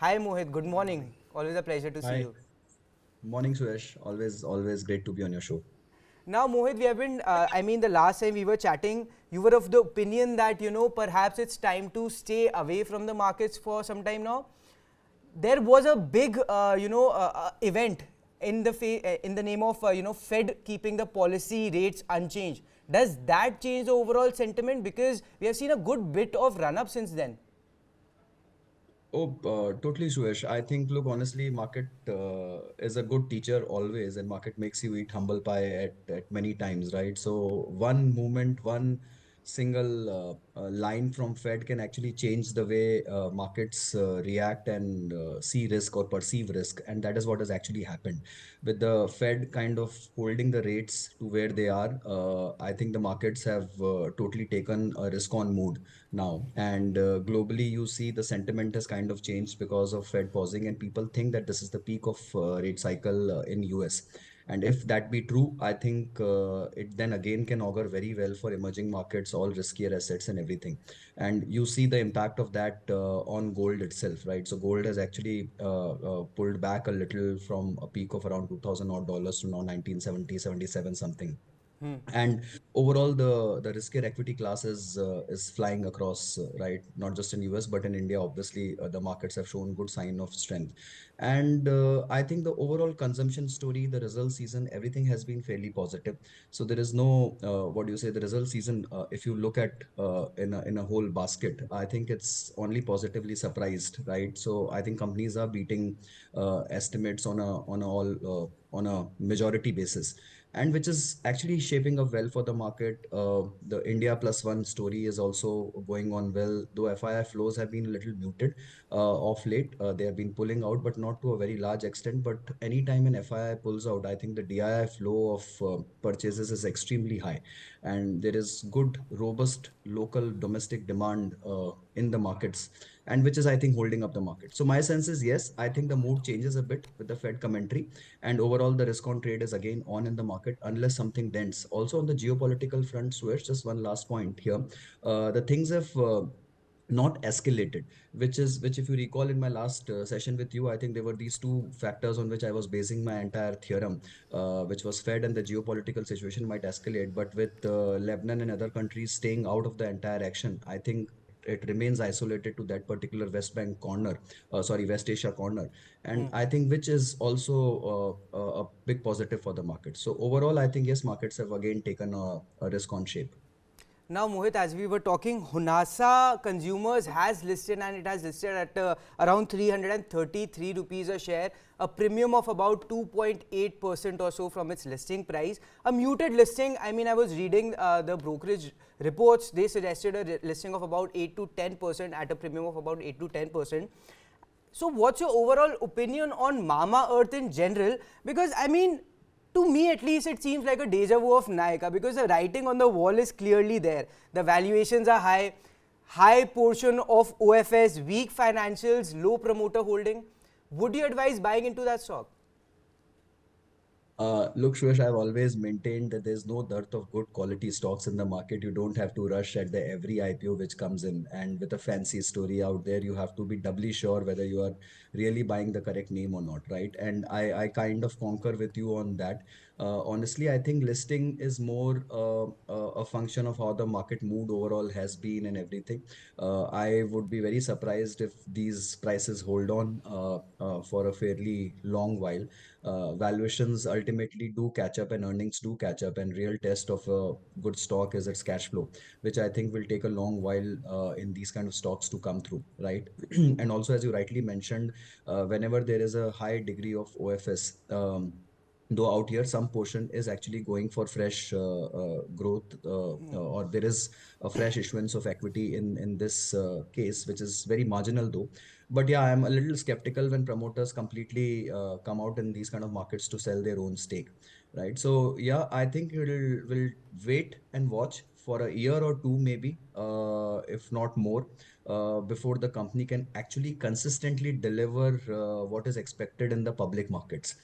Hi Mohit, good morning. Always a pleasure to see Hi. you. Morning, Suyash. Always great to be on your show. Now, Mohit, we have been, the last time we were chatting, you were of the opinion that, perhaps it's time to stay away from the markets for some time now. There was a big, event in the in the name of, Fed keeping the policy rates unchanged. Does that change the overall sentiment? Because we have seen a good bit of run up since then. Totally, Suyash. I think, look, honestly, market is a good teacher always, and market makes you eat humble pie at many times, right? So one movement, one single line from Fed can actually change the way markets react and see risk or perceive risk, and that is what has actually happened. With the Fed kind of holding the rates to where they are, I think the markets have totally taken a risk on mood now. And globally, you see the sentiment has kind of changed because of Fed pausing, and people think that this is the peak of rate cycle in US. And if that be true, I think it then again can augur very well for emerging markets, all riskier assets and everything. And you see the impact of that on gold itself, right? So gold has actually pulled back a little from a peak of around 2000 odd dollars to now 1970, 77 something. And overall, the riskier equity class is flying across, right? Not just in US, but in India. Obviously, the markets have shown good sign of strength. And I think the overall consumption story, the result season, everything has been fairly positive. So there is no, what do you say, the result season, if you look at in a whole basket, I think it's only positively surprised, right? So I think companies are beating estimates on a majority basis, and which is actually shaping up well for the market. The India plus one story is also going on well, though FII flows have been a little muted of late. They have been pulling out, but not to a very large extent. But anytime an FII pulls out, I think the DII flow of purchases is extremely high, and there is good, robust local domestic demand in the markets, and which is, I think, holding up the market. So my sense is yes, I think the mood changes a bit with the Fed commentary, and overall the risk on trade is again on in the market unless something dents. Also on the geopolitical front, Suresh, just one last point here. The things have not escalated, which if you recall in my last session with you, I think there were these two factors on which I was basing my entire theorem, which was Fed and the geopolitical situation might escalate, but with Lebanon and other countries staying out of the entire action, I think it remains isolated to that particular West Bank corner, West Asia corner, and I think which is also a big positive for the market. So overall, I think yes, markets have again taken a risk on shape. Now, Mohit, as we were talking, Hunasa Consumers has listed, and it has listed at around 333 rupees a share, a premium of about 2.8% or so from its listing price. A muted listing. I was reading the brokerage reports. They suggested a listing of about 8 to 10% at a premium of about 8 to 10%. So, what's your overall opinion on Mamaearth in general? Because to me at least, it seems like a deja vu of Nykaa because the writing on the wall is clearly there. The valuations are high, high portion of OFS, weak financials, low promoter holding. Would you advise buying into that stock? Look, Suresh, I've always maintained that there's no dearth of good quality stocks in the market. You don't have to rush at the every IPO which comes in. And with a fancy story out there, you have to be doubly sure whether you are really buying the correct name or not, right? And I kind of concur with you on that. Honestly, I think listing is more a function of how the market mood overall has been and everything. I would be very surprised if these prices hold on for a fairly long while. Valuations ultimately do catch up and earnings do catch up, and real test of a good stock is its cash flow, which I think will take a long while in these kind of stocks to come through, right? And also, as you rightly mentioned, whenever there is a high degree of OFS, though out here some portion is actually going for fresh growth, or there is a fresh issuance of equity in this case, which is very marginal though. But yeah, I'm a little skeptical when promoters completely come out in these kind of markets to sell their own stake, right? So yeah, I think we'll wait and watch for a year or two, maybe, if not more, before the company can actually consistently deliver what is expected in the public markets,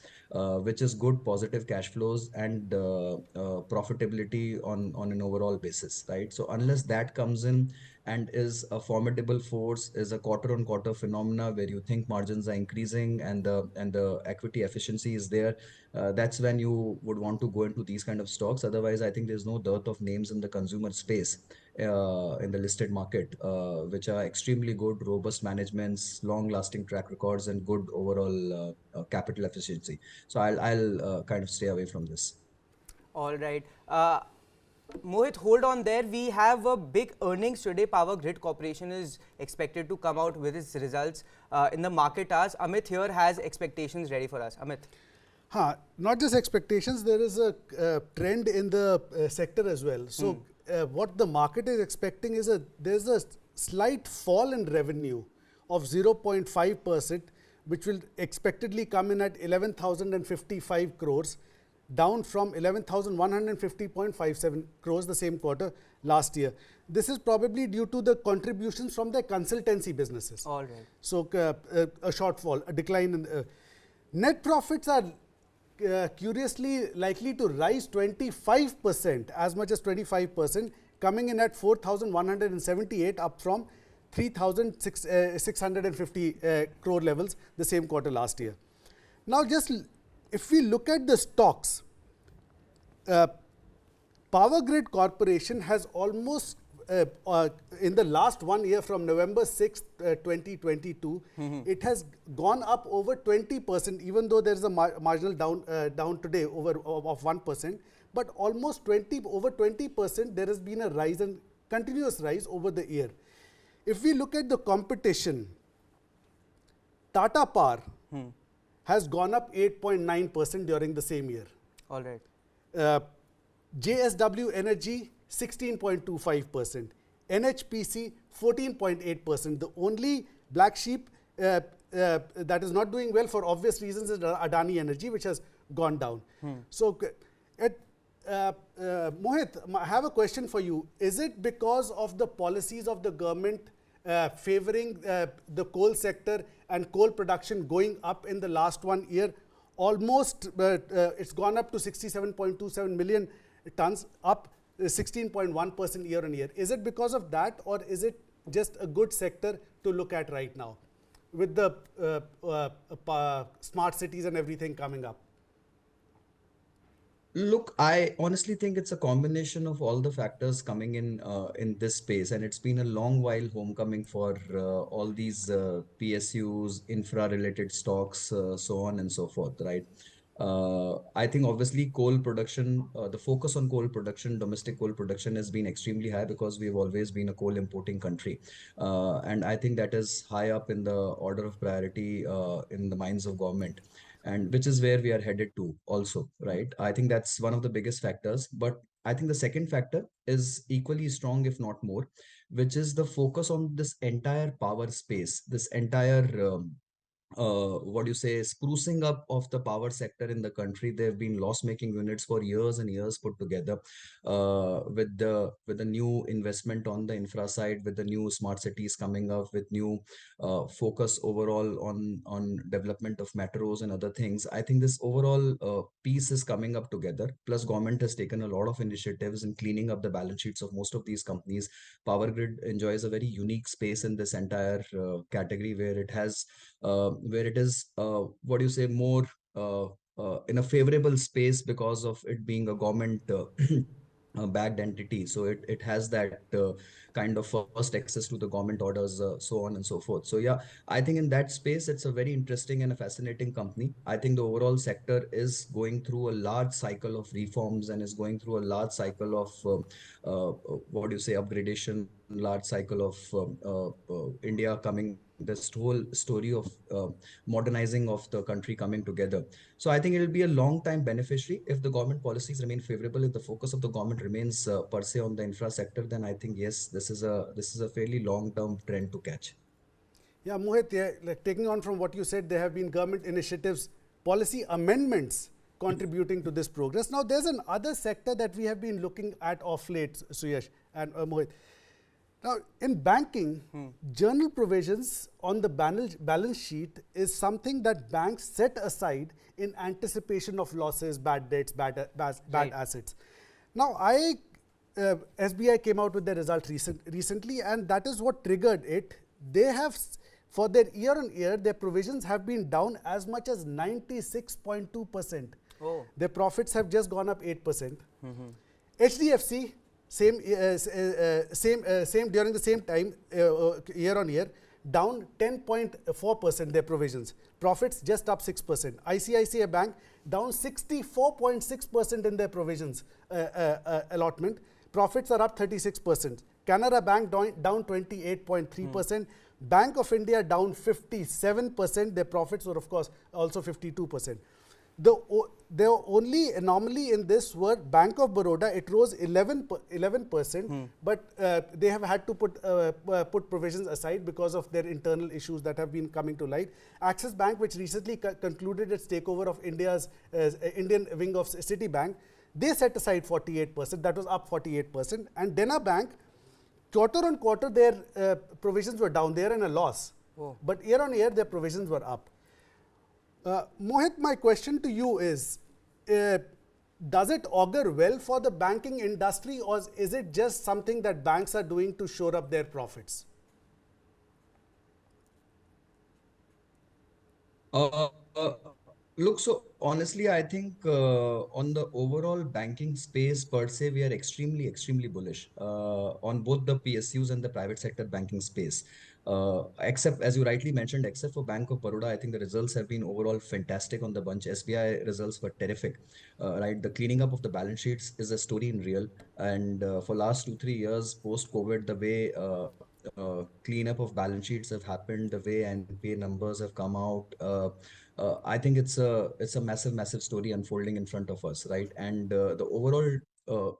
which is good positive cash flows and profitability on an overall basis, right? So unless that comes in, and is a formidable force, is a quarter-on-quarter phenomena where you think margins are increasing and the equity efficiency is there, that's when you would want to go into these kind of stocks. Otherwise, I think there's no dearth of names in the consumer space in the listed market, which are extremely good, robust managements, long-lasting track records, and good overall capital efficiency. So I'll kind of stay away from this. All right. Mohit, hold on there. We have a big earnings today. Power Grid Corporation is expected to come out with its results in the market hours. Amit here has expectations ready for us. Amit. Not just expectations, there is a trend in the sector as well. So what the market is expecting is there's a slight fall in revenue of 0.5%, which will expectedly come in at 11,055 crores, down from 11,150.57 crores the same quarter last year. This is probably due to the contributions from the consultancy businesses. All right. So a shortfall, a decline in net profits are curiously likely to rise 25%, as much as 25%, coming in at 4,178, up from 3,650 crore levels the same quarter last year. Now, just if we look at the stocks, Power Grid Corporation has almost in the last 1 year, from November 6th, 2022, it has gone up over 20%, even though there is a marginal down today of 1%, but almost over 20%, there has been a rise and continuous rise over the year. If we look at the competition, Tata Power has gone up 8.9% during the same year. All right. JSW Energy 16.25%, NHPC 14.8%. The only black sheep that is not doing well for obvious reasons is Adani Energy, which has gone down. So, Mohit, I have a question for you. Is it because of the policies of the government favoring the coal sector and coal production going up in the last 1 year? Almost, it's gone up to 67.27 million tons, up 16.1% year on year. Is it because of that, or is it just a good sector to look at right now with the smart cities and everything coming up? Look, I honestly think it's a combination of all the factors coming in this space, and it's been a long while homecoming for all these PSUs, infra-related stocks, so on and so forth, right? I think obviously coal production, the focus on coal production, domestic coal production has been extremely high because we've always been a coal importing country. And I think that is high up in the order of priority in the minds of government, and which is where we are headed to also, right? I think that's one of the biggest factors. But I think the second factor is equally strong, if not more, which is the focus on this entire power space, this entire what do you say, sprucing up of the power sector in the country. There have been loss-making units for years and years put together. With the new investment on the infra side, with the new smart cities coming up, with new focus overall on development of metros and other things, I think this overall piece is coming up together. Plus, government has taken a lot of initiatives in cleaning up the balance sheets of most of these companies. Power Grid enjoys a very unique space in this entire category, where it has where it is, what do you say, more in a favorable space because of it being a government backed entity. So it has that kind of first access to the government orders, so on and so forth. So yeah, I think in that space, it's a very interesting and a fascinating company. I think the overall sector is going through a large cycle of reforms and is going through a large cycle of what do you say, upgradation, large cycle of India coming, this whole story of modernizing of the country coming together. So I think it will be a long time beneficiary if the government policies remain favorable. If the focus of the government remains per se on the infra sector, then I think yes, this is a fairly long term trend to catch. Yeah, Mohit, yeah, like taking on from what you said, there have been government initiatives, policy amendments contributing to this progress. Now, there's another sector that we have been looking at of late, Suyash and Mohit. Now, in banking, journal provisions on the balance sheet is something that banks set aside in anticipation of losses, bad debts, bad assets. Now, SBI came out with their result recently, and that is what triggered it. They have, for their year-on-year, their provisions have been down as much as 96.2%. Oh. Their profits have just gone up 8%. HDFC, same during the same time, year-on-year, down 10.4% their provisions. Profits just up 6%. ICICI Bank down 64.6% in their provisions allotment. Profits are up 36%. Canara Bank down 28.3%. Bank of India down 57%. Their profits were, of course, also 52%. The only anomaly in this were Bank of Baroda. It rose 11%, but they have had to put provisions aside because of their internal issues that have been coming to light. Axis Bank, which recently concluded its takeover of India's Indian wing of Citibank, they set aside 48%. That was up 48%. And Dena Bank, quarter on quarter, their provisions were down. They are in a loss. Oh. But year on year, their provisions were up. Mohit, my question to you is, does it augur well for the banking industry, or is it just something that banks are doing to shore up their profits? Uh, Look, so honestly, I think on the overall banking space per se, we are extremely bullish on both the PSUs and the private sector banking space. Except, as you rightly mentioned, except for Bank of Baroda, I think the results have been overall fantastic on the bunch. SBI results were terrific, right? The cleaning up of the balance sheets is a story in real. And for last 2-3 years post-COVID, the way cleanup of balance sheets have happened, the way NPA numbers have come out. I think it's a massive story unfolding in front of us, right? And the overall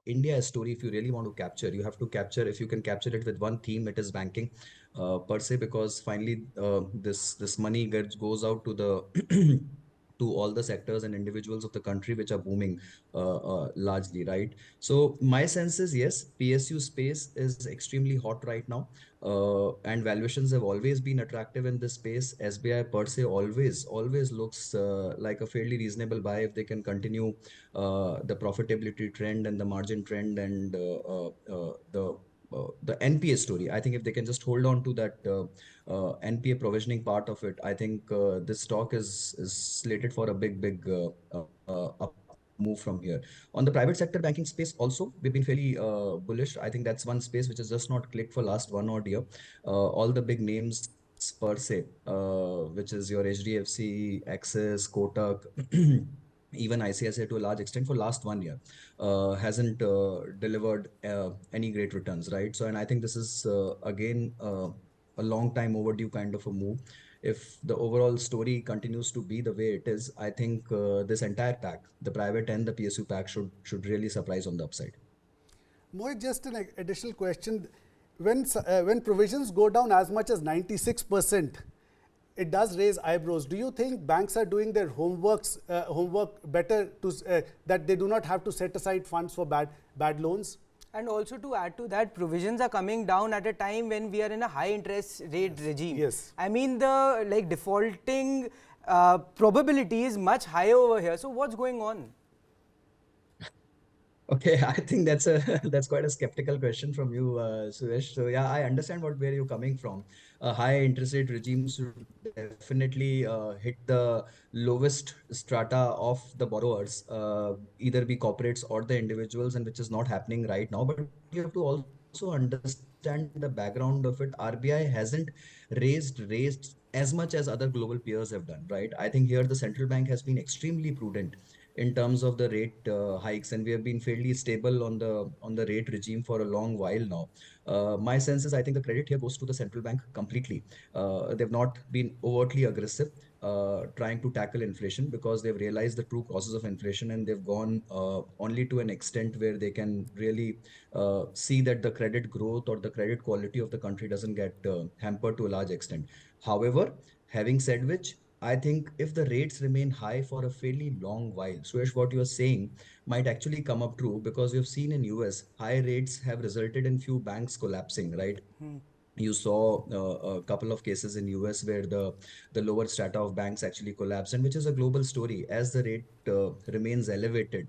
India story, if you really want to capture, you have to capture. If you can capture it with one theme, it is banking per se, because finally this money goes out to the to all the sectors and individuals of the country which are booming largely, right? So my sense is yes, PSU space is extremely hot right now, and valuations have always been attractive in this space. SBI per se always looks like a fairly reasonable buy if they can continue the profitability trend and the margin trend and the NPA story. I think if they can just hold on to that NPA provisioning part of it, I think this stock is slated for a big up move from here. On the private sector banking space also, we've been fairly bullish. I think that's one space which has just not clicked for last 1 odd year. All the big names per se, which is your HDFC, Axis, Kotak, even ICICI to a large extent for last 1 year, hasn't delivered any great returns, right? So, and I think this is again a long time overdue kind of a move. If the overall story continues to be the way it is, I think this entire pack, the private and the PSU pack, should really surprise on the upside. Mohit, just an additional question. When provisions go down as much as 96%, it does raise eyebrows. Do you think banks are doing their homework better that they do not have to set aside funds for bad loans? And also to add to that, provisions are coming down at a time when we are in a high interest rate regime. Yes. I mean, the defaulting probability is much higher over here. So what's going on? Okay, I think that's a that's quite a skeptical question from you, Suyash. So yeah, I understand where you're coming from. A high interest rate regime should definitely hit the lowest strata of the borrowers, either be corporates or the individuals, and which is not happening right now. But you have to also understand the background of it. RBI hasn't raised as much as other global peers have done, right? I think here the central bank has been extremely prudent in terms of the rate hikes, and we have been fairly stable on the rate regime for a long while now. My sense is I think the credit here goes to the central bank completely. They've not been overtly aggressive trying to tackle inflation because they've realized the true causes of inflation, and they've gone only to an extent where they can really see that the credit growth or the credit quality of the country doesn't get hampered to a large extent. However, having said which, I think if the rates remain high for a fairly long while, Suresh, what you are saying might actually come up true, because we've seen in US high rates have resulted in few banks collapsing, right? you saw a couple of cases in US where the lower strata of banks actually collapsed, and which is a global story. As the rate remains elevated,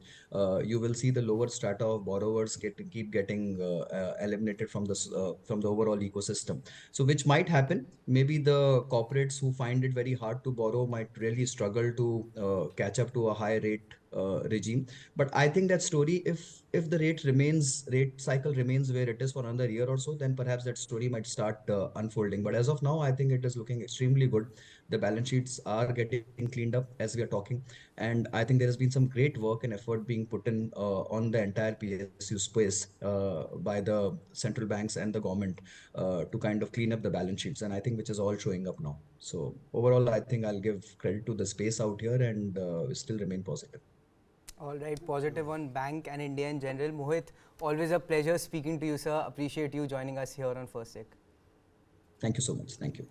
you will see the lower strata of borrowers keep getting eliminated from the overall ecosystem. So which might happen. Maybe the corporates who find it very hard to borrow might really struggle to catch up to a high rate regime. But I think that story, if the rate cycle remains where it is for another year or so, then perhaps that story might start unfolding. But as of now, I think it is looking extremely good. The balance sheets are getting cleaned up as we are talking, and I think there has been some great work and effort being put in on the entire PSU space by the central banks and the government to kind of clean up the balance sheets, and I think which is all showing up now. So overall, I think I'll give credit to the space out here and still remain positive. All right, positive on bank and India in general. Mohit, always a pleasure speaking to you, sir. Appreciate you joining us here on First Take. Thank you so much. Thank you.